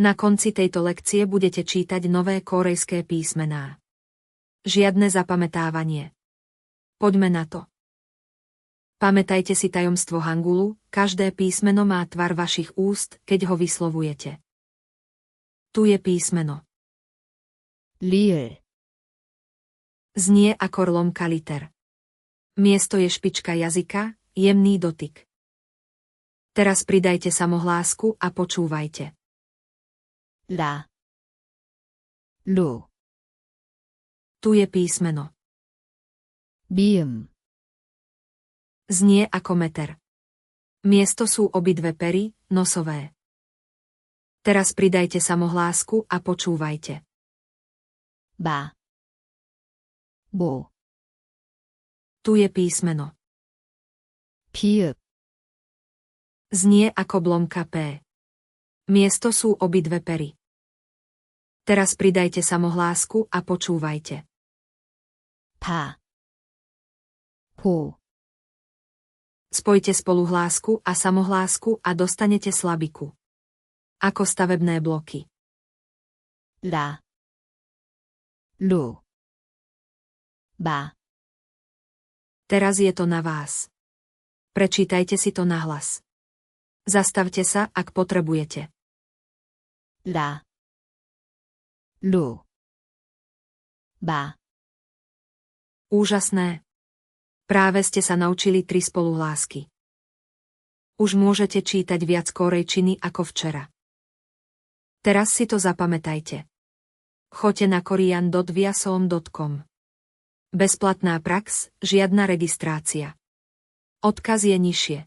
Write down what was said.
Na konci tejto lekcie budete čítať nové kórejské písmená. Žiadne zapamätávanie. Poďme na to. Pamätajte si tajomstvo hangulu, každé písmeno má tvar vašich úst, keď ho vyslovujete. Tu je písmeno. 리을, Znie ako lomka liter. Miesto je špička jazyka, jemný dotyk. Teraz pridajte samohlásku a počúvajte. 라, 루, Tu je písmeno. 미음, Znie ako meter. Miesto sú obidve pery, nosové. Teraz pridajte samohlásku a počúvajte. 마, 모, Tu je písmeno. 비읍, Znie ako blomka P. Miesto sú obidve pery. Teraz pridajte samohlásku a počúvajte. 바, 보, Spojte spolu hlásku a samohlásku a dostanete slabiku. Ako stavebné bloky. 라, 루, 마, Teraz je to na vás. Prečítajte si to nahlas. Zastavte sa, ak potrebujete. 라, 루, 마. Úžasné. Práve ste sa naučili 3 spoluhlásky. Už môžete čítať viac kórejčiny ako včera. Teraz si to zapamätajte. Choďte na korean.viasom.com. Bezplatná prax, žiadna registrácia. Odkaz je nižšie.